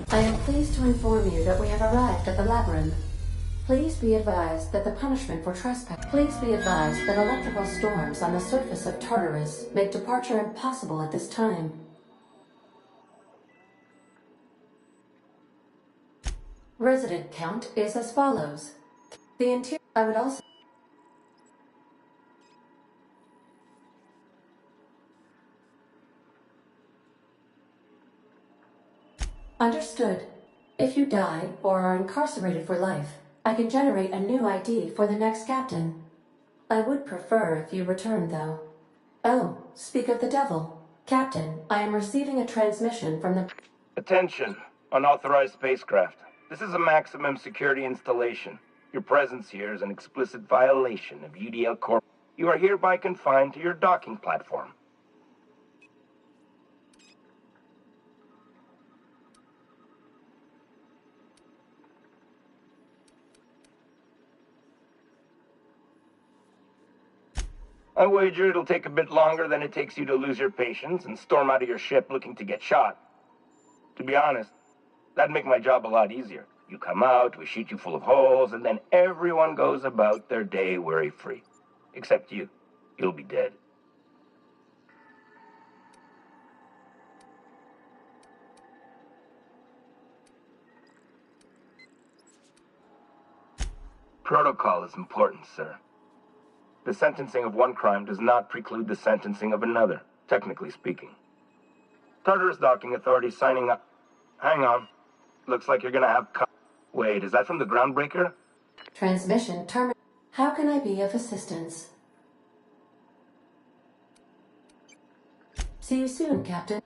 I am pleased to inform you that we have arrived at the labyrinth. Please be advised that the punishment for trespass. Please be advised that electrical storms on the surface of Tartarus make departure impossible at this time. Resident count is as follows. The interior. I would also. Understood. If you die or are incarcerated for life, I can generate a new ID for the next captain. I would prefer if you returned, though. Oh, speak of the devil. Captain, I am receiving a transmission from the... Attention, unauthorized spacecraft. This is a maximum security installation. Your presence here is an explicit violation of UDL Corp. You are hereby confined to your docking platform. I wager it'll take a bit longer than it takes you to lose your patience and storm out of your ship looking to get shot. To be honest, that'd make my job a lot easier. You come out, we shoot you full of holes, and then everyone goes about their day worry-free. Except you. You'll be dead. Protocol is important, sir. The sentencing of one crime does not preclude the sentencing of another, technically speaking. Tartarus Docking Authority signing up. Hang on. Looks like you're gonna have Wait, is that from the Groundbreaker? Transmission terminated. How can I be of assistance? See you soon, Captain.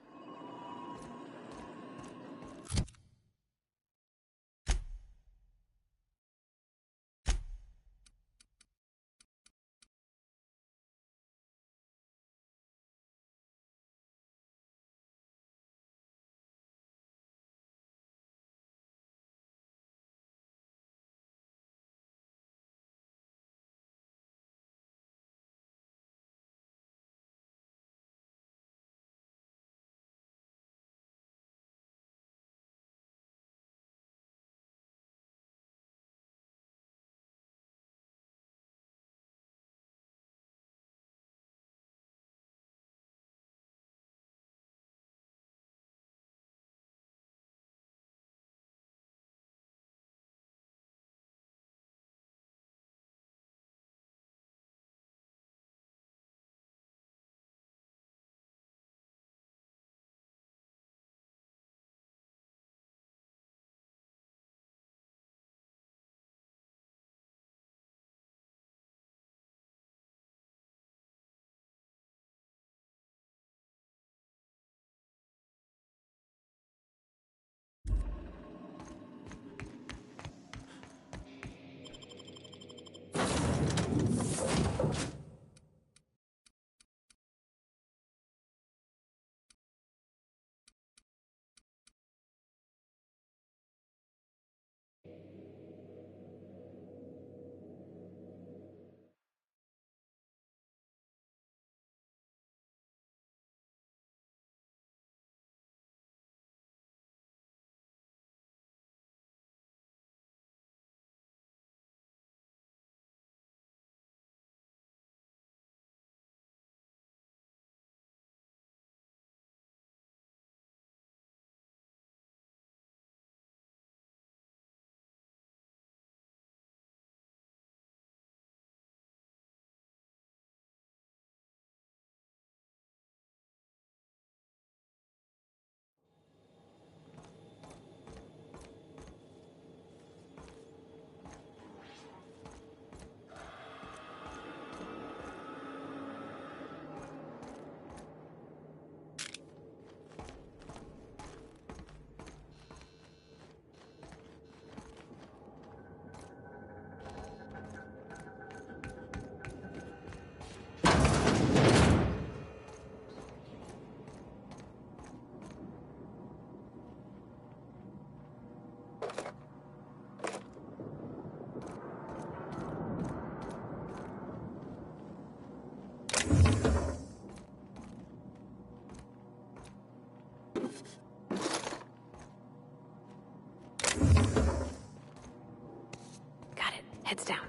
Heads down.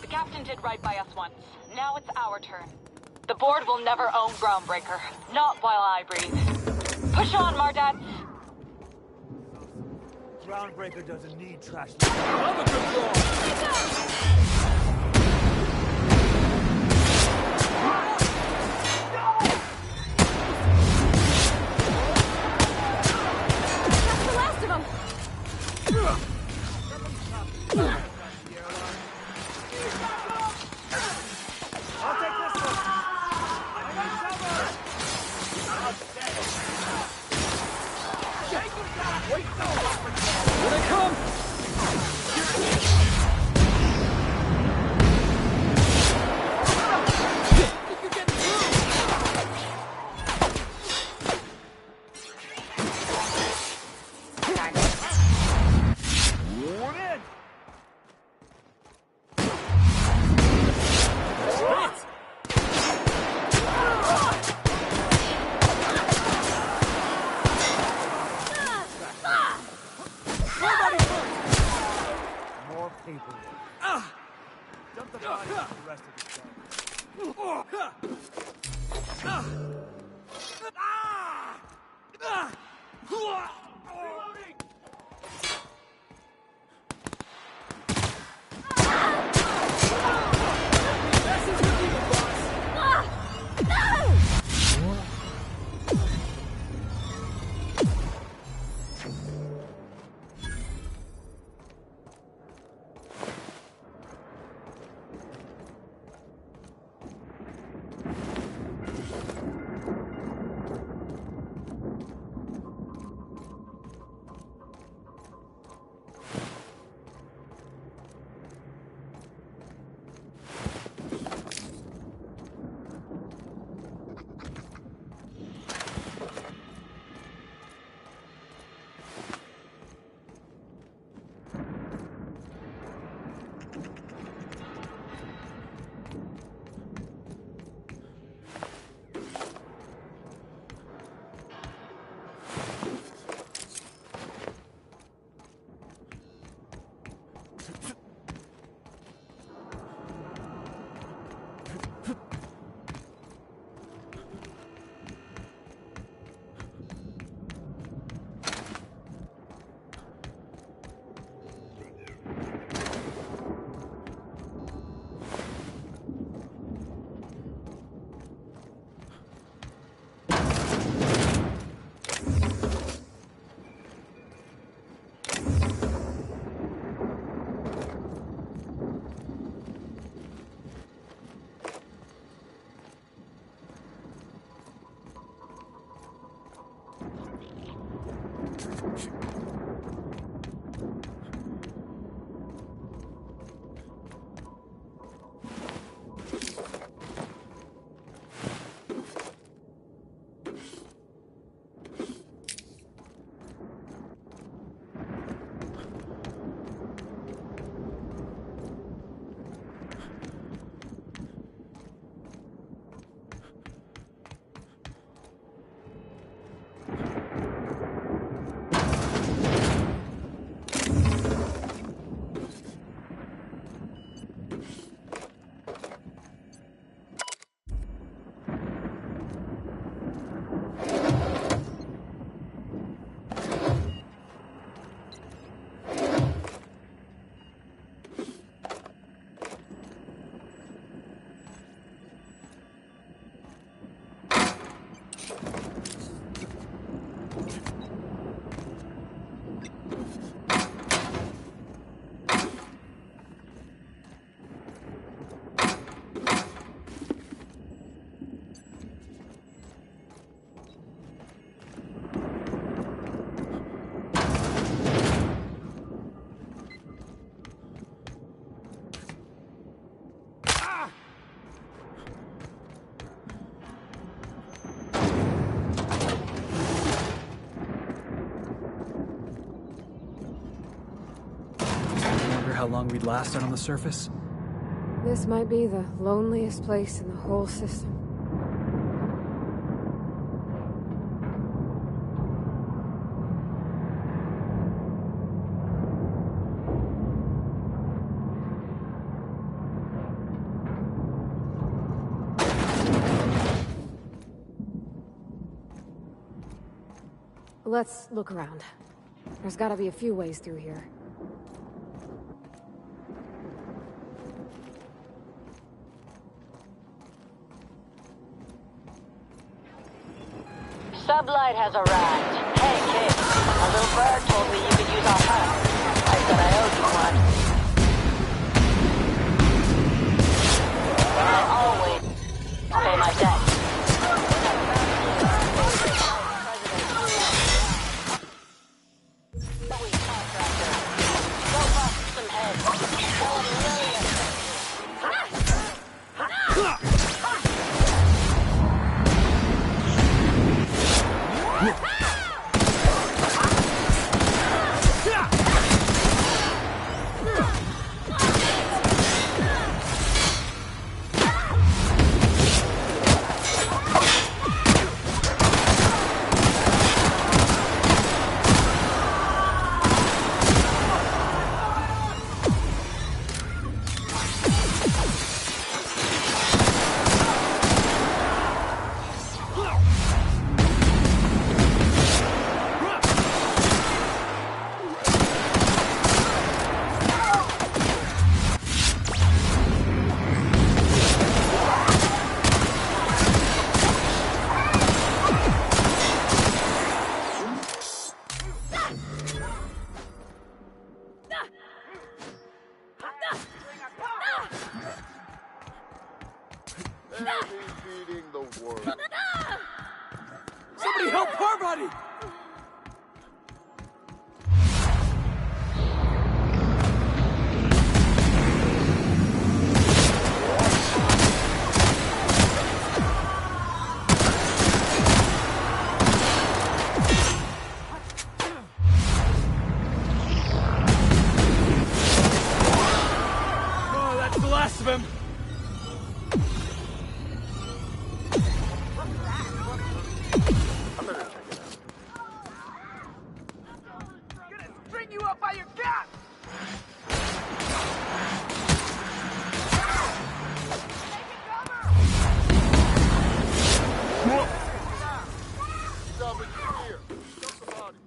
The captain did right by us once. Now it's our turn. The board will never own Groundbreaker. Not while I breathe. Push on, Mardats! Groundbreaker doesn't need trash. I'm a good boy! That's the last of them! I'll take this one! I got cover! Wait, no! Here they come! Dump the body with the rest of the stuff. Reloading! how long we'd last out on the surface? This might be the loneliest place in the whole system. Let's look around. There's gotta be a few ways through here. Sublight has arrived. Hey, kid. A little bird told me you could use our help. I said I owed you one. I always pay my debt. Go bust some heads. Tell 'em Feeding the world. Somebody help Parvati! Oh, that's the last of him! String you up by your cat! Salvage here. Dump the body.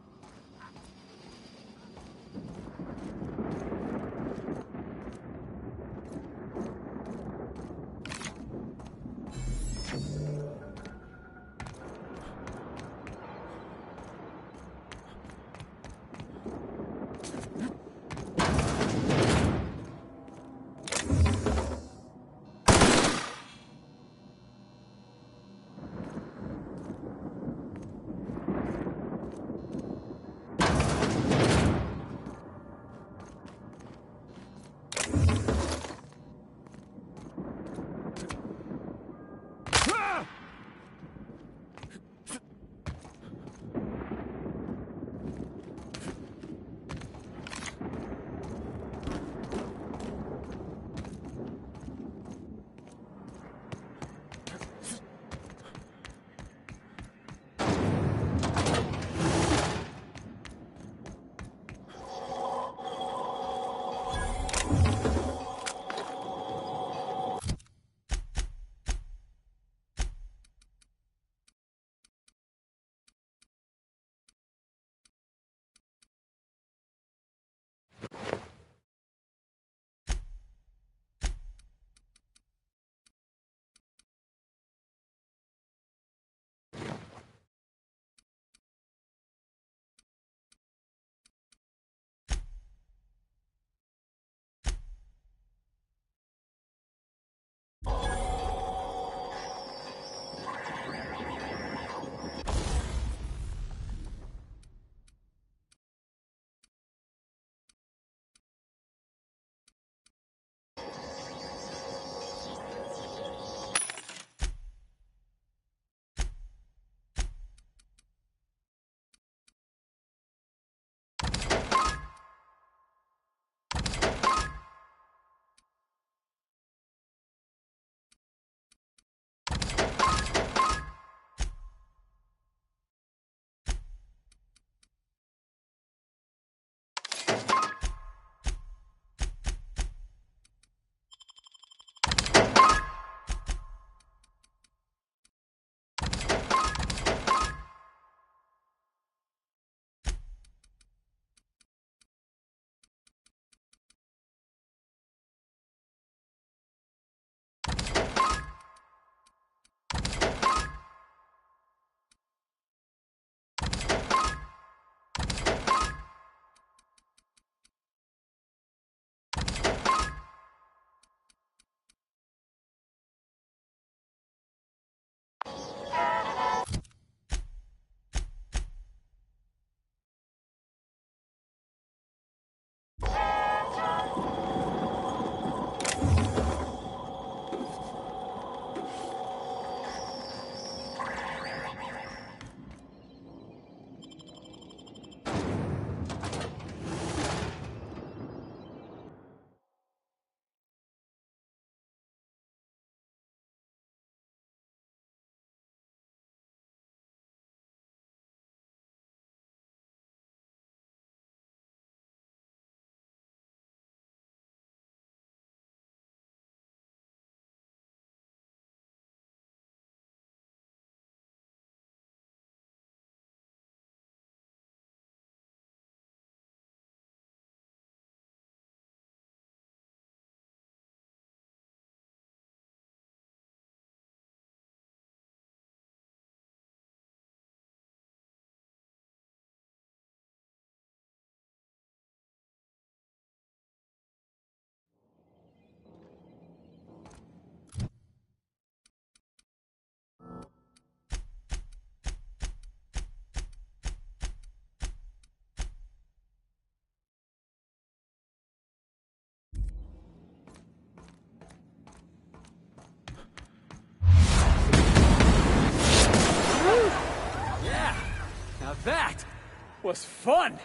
was fun!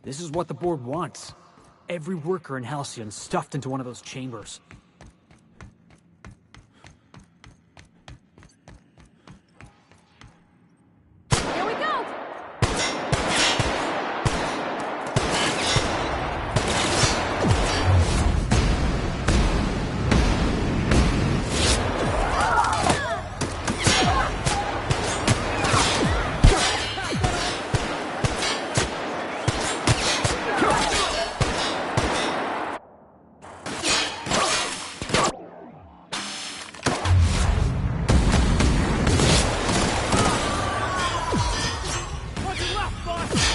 This is what the board wants. Every worker in Halcyon stuffed into one of those chambers. Here we go! What's left, boss?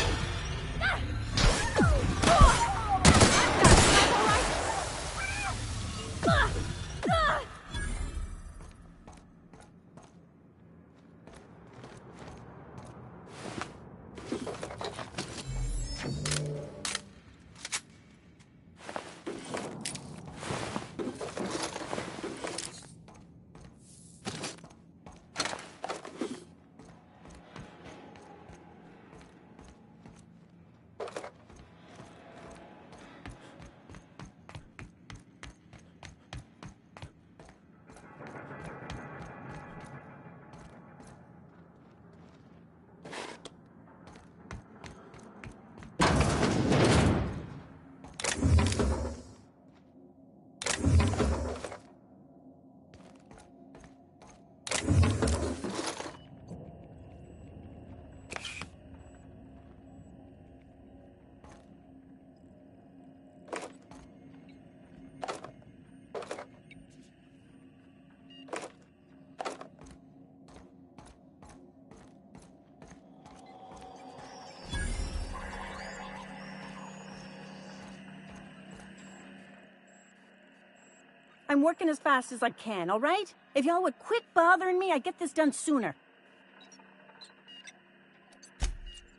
I'm working as fast as I can, all right? If y'all would quit bothering me, I'd get this done sooner.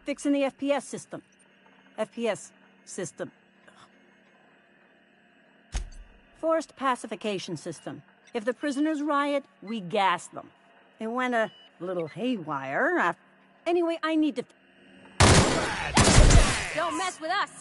Fixing the FPS system. FPS system. Forced pacification system. If the prisoners riot, we gas them. It went a little haywire. Anyway, I need to... Don't mess with us!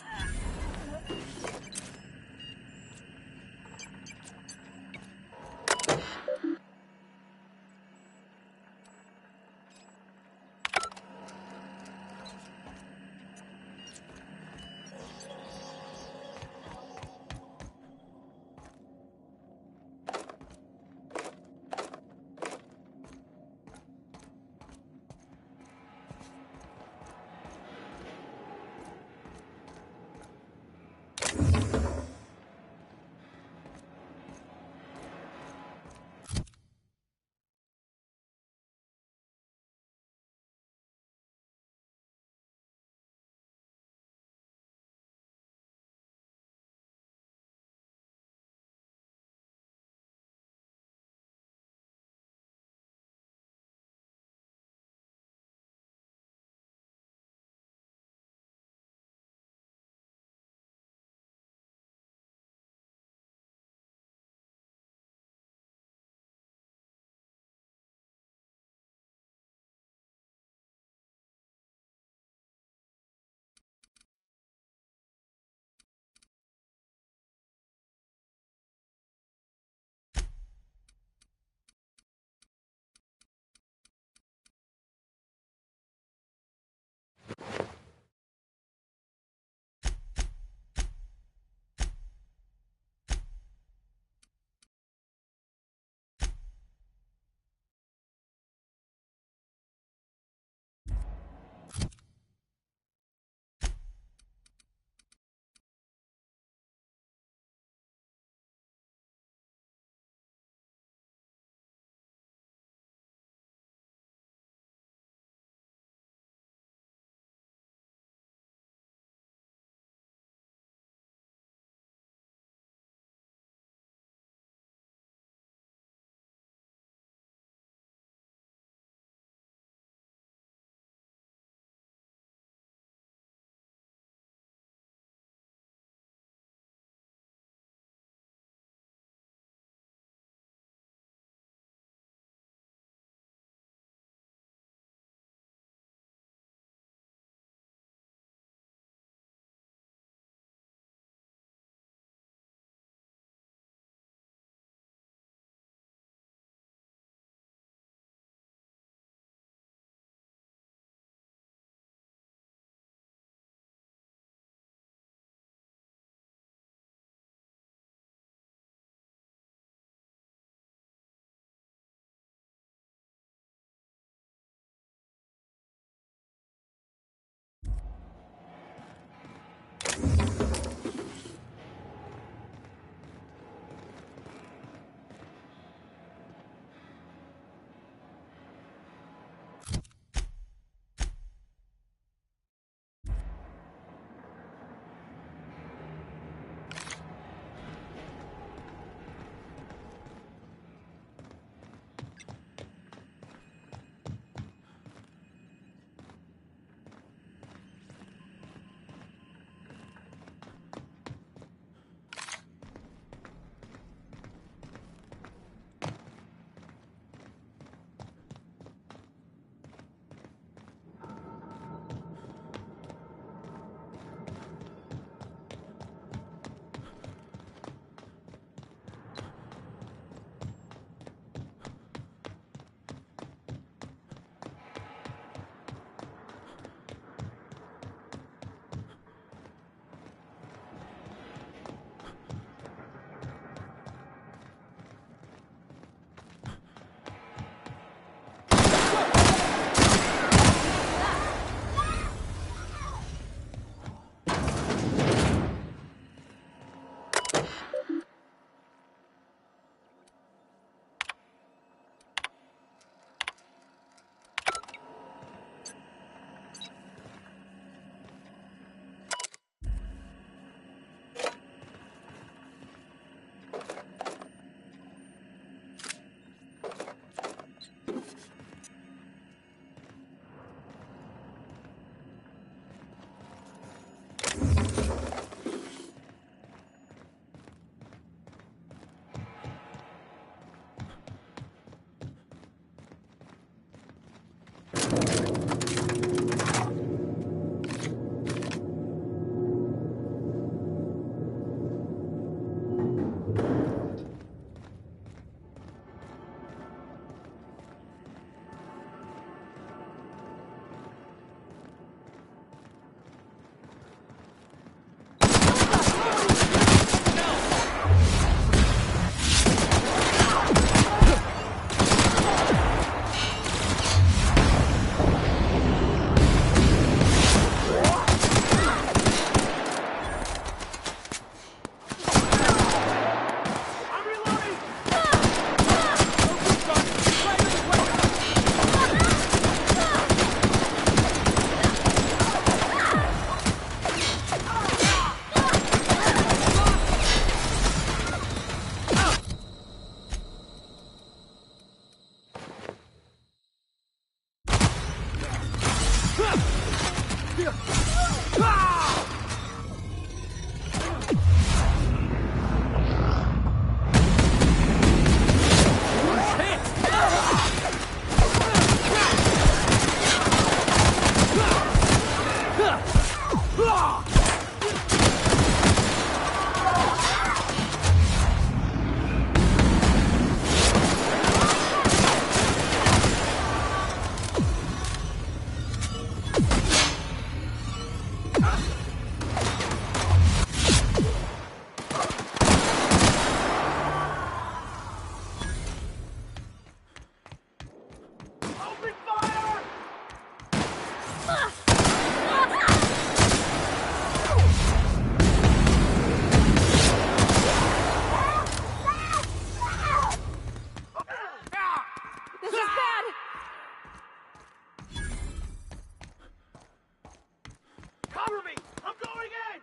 Cover me! I'm going in!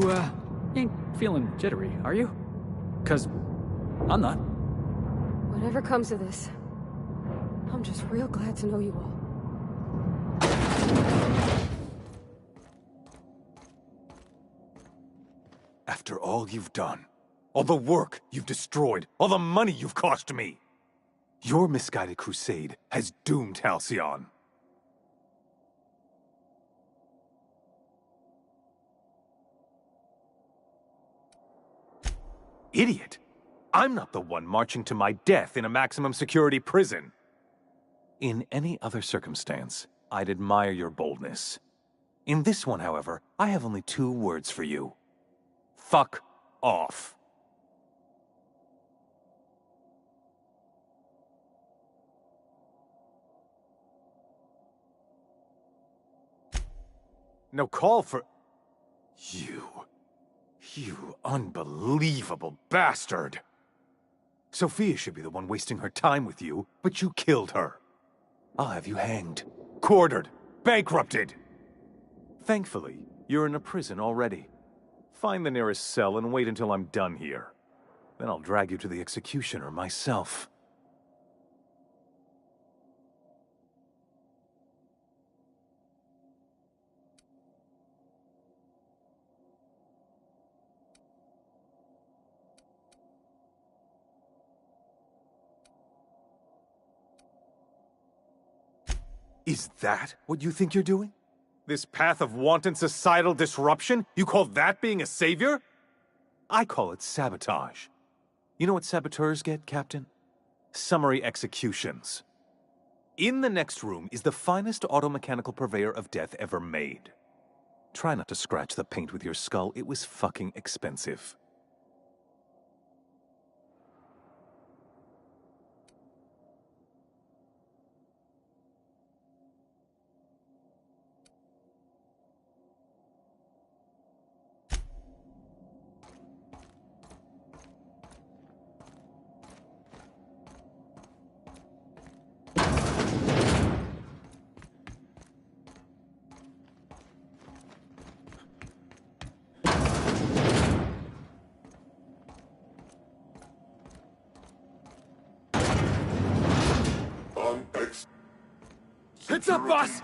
You ain't feeling jittery, are you? 'Cause I'm not. Whatever comes of this, I'm just real glad to know you all. After all you've done, all the work you've destroyed, all the money you've cost me, your misguided crusade has doomed Halcyon. Idiot! I'm not the one marching to my death in a maximum security prison. In any other circumstance, I'd admire your boldness. In this one, however, I have only 2 words for you. Fuck off. No call for... You unbelievable bastard! Sophia should be the one wasting her time with you, but you killed her. I'll have you hanged, quartered, bankrupted. Thankfully, you're in a prison already. Find the nearest cell and wait until I'm done here. Then I'll drag you to the executioner myself. Is that what you think you're doing? This path of wanton societal disruption? You call that being a savior? I call it sabotage. You know what saboteurs get, Captain? Summary executions. In the next room is the finest automechanical purveyor of death ever made. Try not to scratch the paint with your skull, it was fucking expensive. Heads up, boss!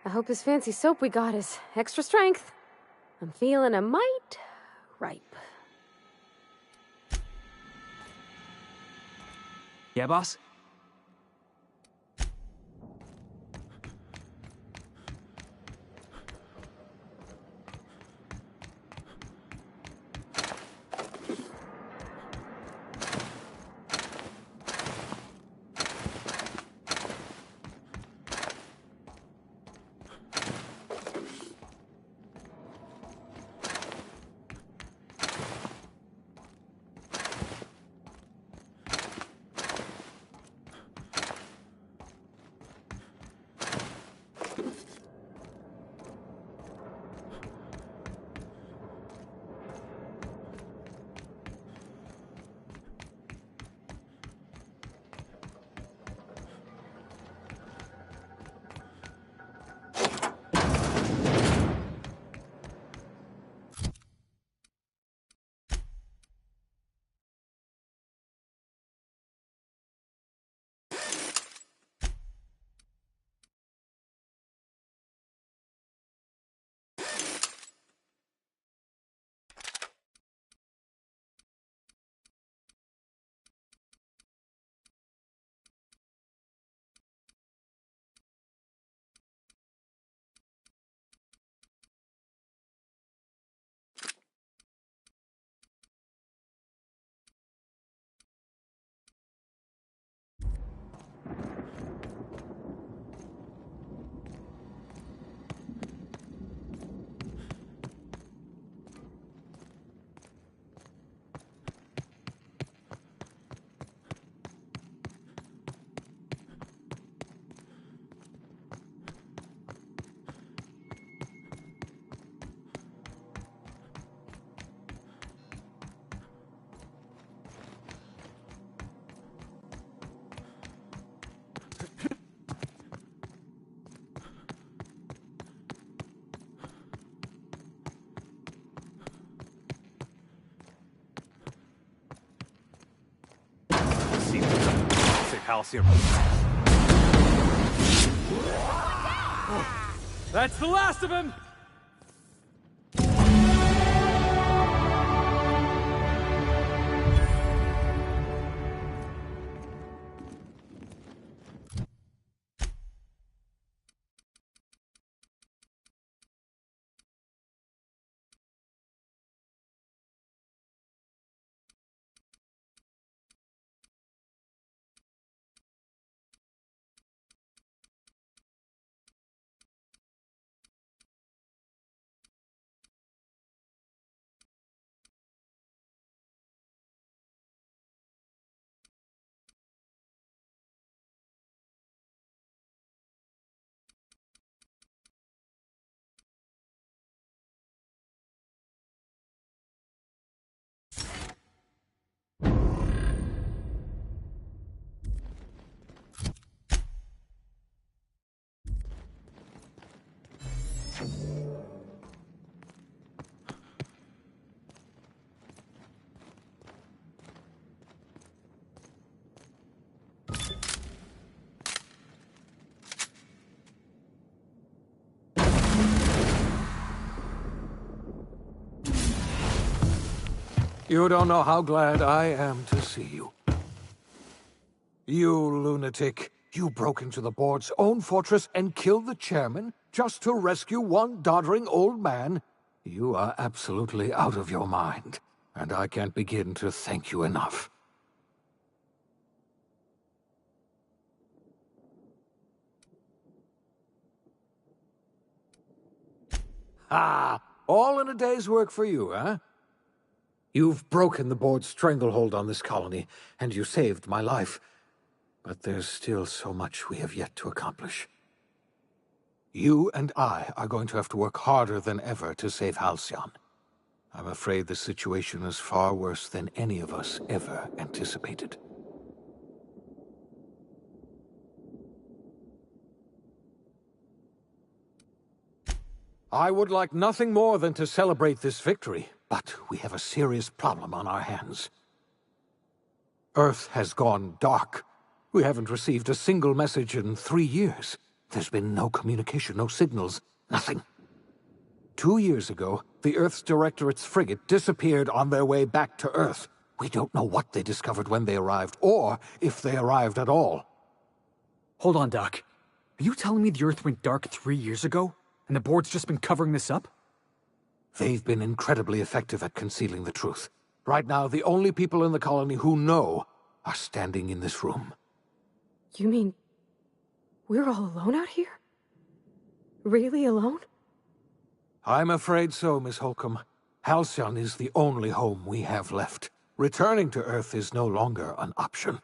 I hope this fancy soap we got is extra strength. I'm feeling a mite ripe. Yeah, boss? Halcyon. That's the last of him! You don't know how glad I am to see you. You lunatic. You broke into the board's own fortress and killed the chairman just to rescue one doddering old man? You are absolutely out of your mind, and I can't begin to thank you enough. Ah, all in a day's work for you, huh? You've broken the board's stranglehold on this colony, and you saved my life. But there's still so much we have yet to accomplish. You and I are going to have to work harder than ever to save Halcyon. I'm afraid the situation is far worse than any of us ever anticipated. I would like nothing more than to celebrate this victory, but we have a serious problem on our hands. Earth has gone dark. We haven't received a single message in 3 years. There's been no communication, no signals, nothing. 2 years ago, the Earth's Directorate's frigate disappeared on their way back to Earth. We don't know what they discovered when they arrived, or if they arrived at all. Hold on, Doc. Are you telling me the Earth went dark 3 years ago, and the board's just been covering this up? They've been incredibly effective at concealing the truth. Right now, the only people in the colony who know are standing in this room. You mean we're all alone out here? Really alone? I'm afraid so, Miss Holcomb. Halcyon is the only home we have left. Returning to Earth is no longer an option.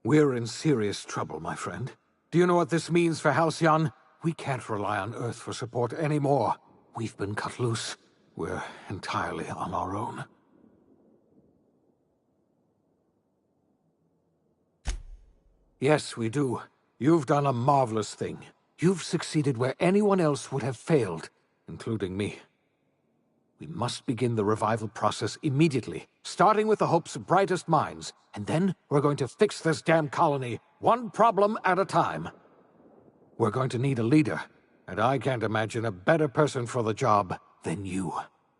We're in serious trouble, my friend. Do you know what this means for Halcyon? We can't rely on Earth for support anymore. We've been cut loose. We're entirely on our own. Yes, we do. You've done a marvelous thing. You've succeeded where anyone else would have failed, including me. We must begin the revival process immediately, starting with the Hope's brightest minds, and then we're going to fix this damn colony, one problem at a time. We're going to need a leader, and I can't imagine a better person for the job than you.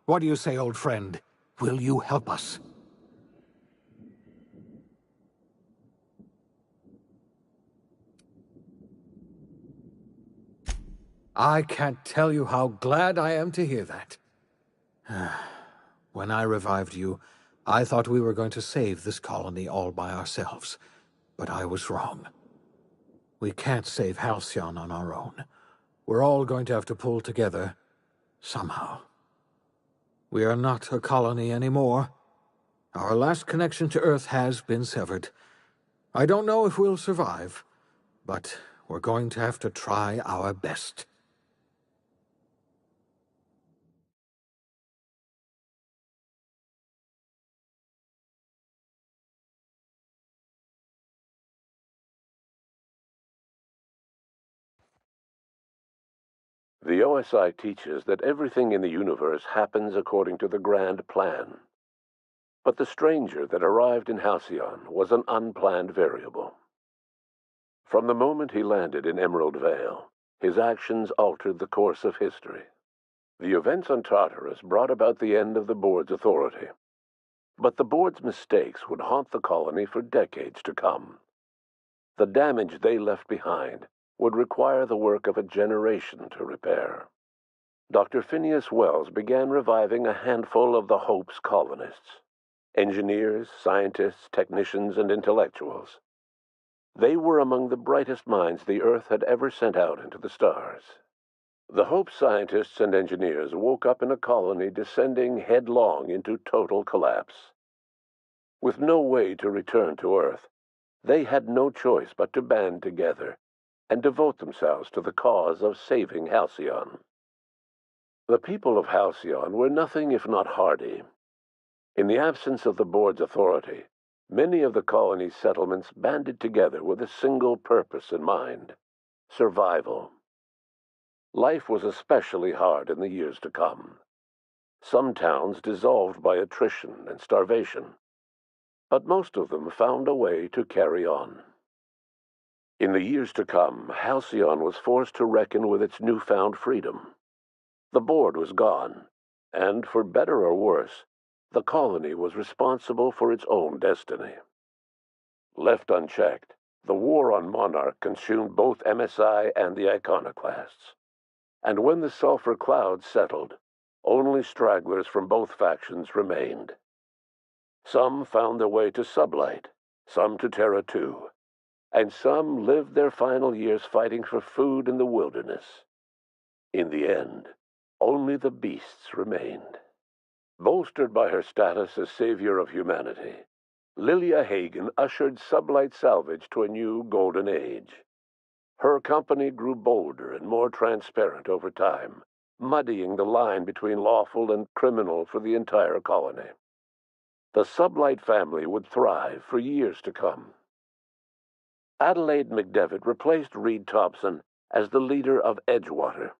What do you say, old friend? Will you help us? I can't tell you how glad I am to hear that. When I revived you, I thought we were going to save this colony all by ourselves. But I was wrong. We can't save Halcyon on our own. We're all going to have to pull together, somehow. We are not a colony anymore. Our last connection to Earth has been severed. I don't know if we'll survive, but we're going to have to try our best. The OSI teaches that everything in the universe happens according to the grand plan. But the stranger that arrived in Halcyon was an unplanned variable. From the moment he landed in Emerald Vale, his actions altered the course of history. The events on Tartarus brought about the end of the board's authority. But the board's mistakes would haunt the colony for decades to come. The damage they left behind would require the work of a generation to repair. Dr. Phineas Wells began reviving a handful of the Hope's colonists. Engineers, scientists, technicians, and intellectuals. They were among the brightest minds the Earth had ever sent out into the stars. The Hope scientists and engineers woke up in a colony descending headlong into total collapse. With no way to return to Earth, they had no choice but to band together and devote themselves to the cause of saving Halcyon. The people of Halcyon were nothing if not hardy. In the absence of the board's authority, many of the colony's settlements banded together with a single purpose in mind: survival. Life was especially hard in the years to come. Some towns dissolved by attrition and starvation, but most of them found a way to carry on. In the years to come, Halcyon was forced to reckon with its newfound freedom. The board was gone, and for better or worse, the colony was responsible for its own destiny. Left unchecked, the war on Monarch consumed both MSI and the Iconoclasts. And when the sulfur cloud settled, only stragglers from both factions remained. Some found their way to Sublight, some to Terra 2, and some lived their final years fighting for food in the wilderness. In the end, only the beasts remained. Bolstered by her status as savior of humanity, Lilia Hagen ushered Sublight Salvage to a new golden age. Her company grew bolder and more transparent over time, muddying the line between lawful and criminal for the entire colony. The Sublight family would thrive for years to come. Adelaide McDevitt replaced Reed Thompson as the leader of Edgewater.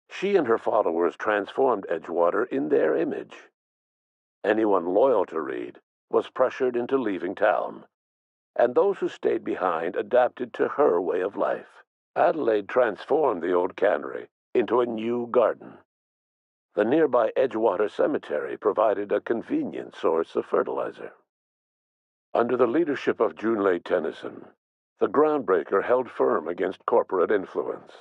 She and her followers transformed Edgewater in their image. Anyone loyal to Reed was pressured into leaving town, and those who stayed behind adapted to her way of life. Adelaide transformed the old cannery into a new garden. The nearby Edgewater Cemetery provided a convenient source of fertilizer. Under the leadership of Junlei Tennyson, the Groundbreaker held firm against corporate influence.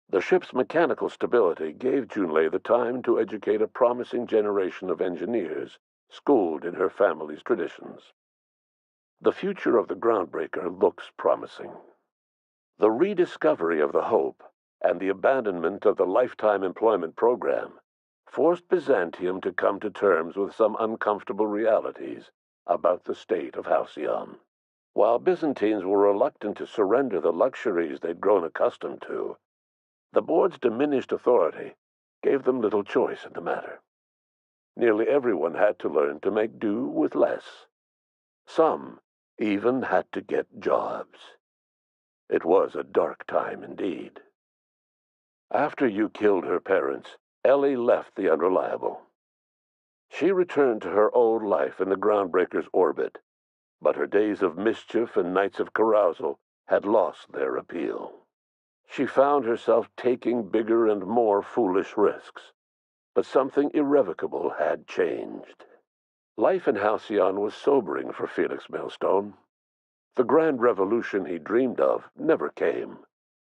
The ship's mechanical stability gave Junlei the time to educate a promising generation of engineers schooled in her family's traditions. The future of the Groundbreaker looks promising. The rediscovery of the Hope and the abandonment of the lifetime employment program forced Byzantium to come to terms with some uncomfortable realities about the state of Halcyon. While Byzantines were reluctant to surrender the luxuries they'd grown accustomed to, the board's diminished authority gave them little choice in the matter. Nearly everyone had to learn to make do with less. Some even had to get jobs. It was a dark time indeed. After you killed her parents, Ellie left the Unreliable. She returned to her old life in the Groundbreaker's orbit, but her days of mischief and nights of carousal had lost their appeal. She found herself taking bigger and more foolish risks, but something irrevocable had changed. Life in Halcyon was sobering for Felix Millstone. The grand revolution he dreamed of never came.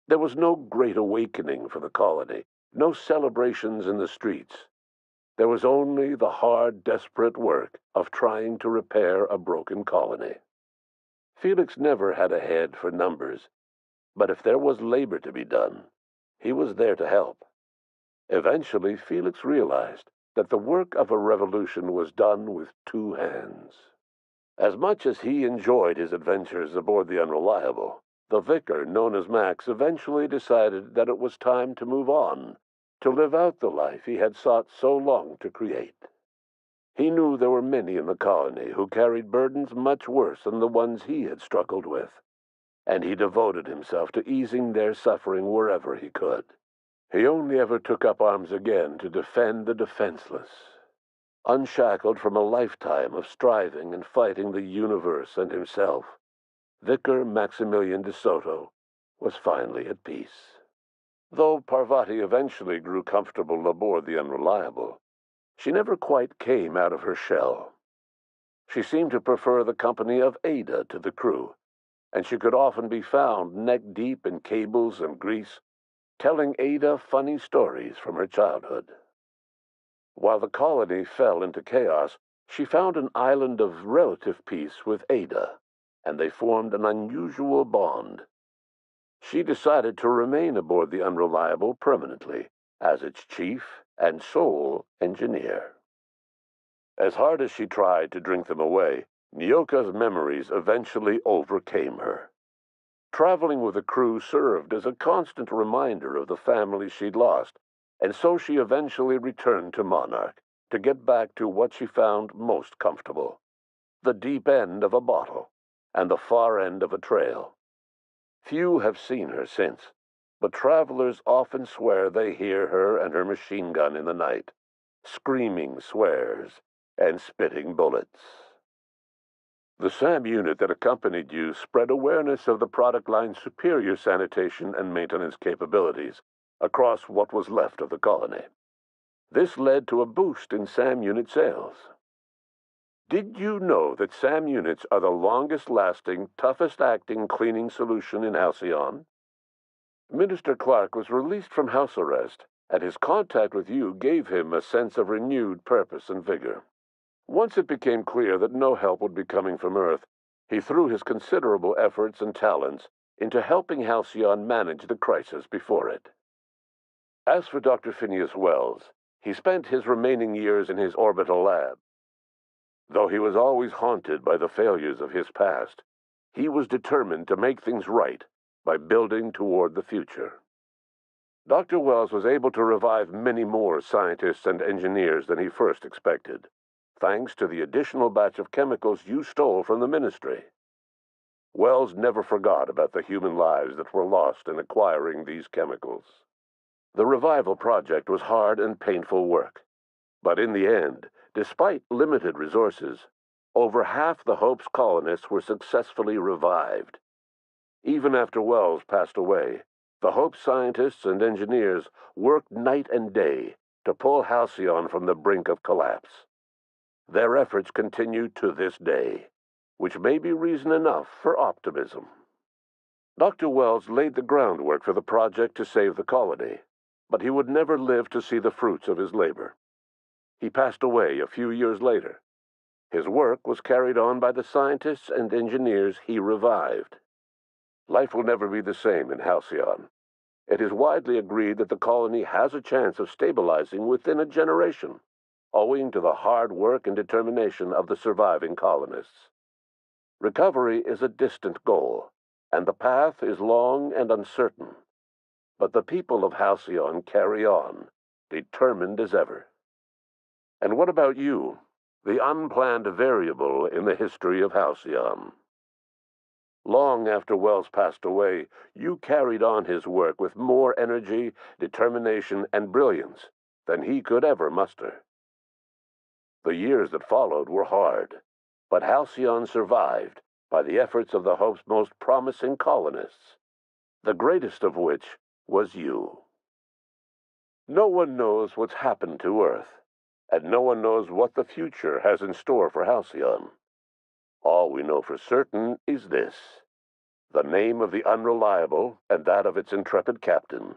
There was no great awakening for the colony, no celebrations in the streets. There was only the hard, desperate work of trying to repair a broken colony. Felix never had a head for numbers, but if there was labor to be done, he was there to help. Eventually, Felix realized that the work of a revolution was done with two hands. As much as he enjoyed his adventures aboard the Unreliable, the vicar, known as Max, eventually decided that it was time to move on, to live out the life he had sought so long to create. He knew there were many in the colony who carried burdens much worse than the ones he had struggled with, and he devoted himself to easing their suffering wherever he could. He only ever took up arms again to defend the defenseless. Unshackled from a lifetime of striving and fighting the universe and himself, Vicar Maximilian de Soto was finally at peace. Though Parvati eventually grew comfortable aboard the Unreliable, she never quite came out of her shell. She seemed to prefer the company of Ada to the crew, and she could often be found neck-deep in cables and grease, telling Ada funny stories from her childhood. While the colony fell into chaos, she found an island of relative peace with Ada, and they formed an unusual bond. She decided to remain aboard the Unreliable permanently as its chief and sole engineer. As hard as she tried to drink them away, Nyoka's memories eventually overcame her. Traveling with the crew served as a constant reminder of the family she'd lost, and so she eventually returned to Monarch to get back to what she found most comfortable: the deep end of a bottle and the far end of a trail. Few have seen her since, but travelers often swear they hear her and her machine gun in the night, screaming swears and spitting bullets. The SAM unit that accompanied you spread awareness of the product line's superior sanitation and maintenance capabilities across what was left of the colony. This led to a boost in SAM unit sales. Did you know that SAM units are the longest-lasting, toughest-acting cleaning solution in Halcyon? Minister Clark was released from house arrest, and his contact with you gave him a sense of renewed purpose and vigor. Once it became clear that no help would be coming from Earth, he threw his considerable efforts and talents into helping Halcyon manage the crisis before it. As for Dr. Phineas Wells, he spent his remaining years in his orbital lab. Though he was always haunted by the failures of his past, he was determined to make things right by building toward the future. Dr. Wells was able to revive many more scientists and engineers than he first expected, thanks to the additional batch of chemicals you stole from the Ministry. Wells never forgot about the human lives that were lost in acquiring these chemicals. The revival project was hard and painful work, but in the end, despite limited resources, over half the Hope's colonists were successfully revived. Even after Wells passed away, The Hope scientists and engineers worked night and day to pull Halcyon from the brink of collapse. Their efforts continue to this day, which may be reason enough for optimism. Dr. Wells laid the groundwork for the project to save the colony, but he would never live to see the fruits of his labor. He passed away a few years later. His work was carried on by the scientists and engineers he revived. Life will never be the same in Halcyon. It is widely agreed that the colony has a chance of stabilizing within a generation, owing to the hard work and determination of the surviving colonists. Recovery is a distant goal, and the path is long and uncertain. But the people of Halcyon carry on, determined as ever. And what about you, the unplanned variable in the history of Halcyon? Long after Wells passed away, you carried on his work with more energy, determination, and brilliance than he could ever muster. The years that followed were hard, but Halcyon survived by the efforts of the Hope's most promising colonists, the greatest of which was you. No one knows what's happened to Earth, and no one knows what the future has in store for Halcyon. All we know for certain is this: the name of the Unreliable and that of its intrepid captain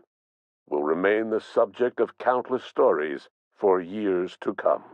will remain the subject of countless stories for years to come.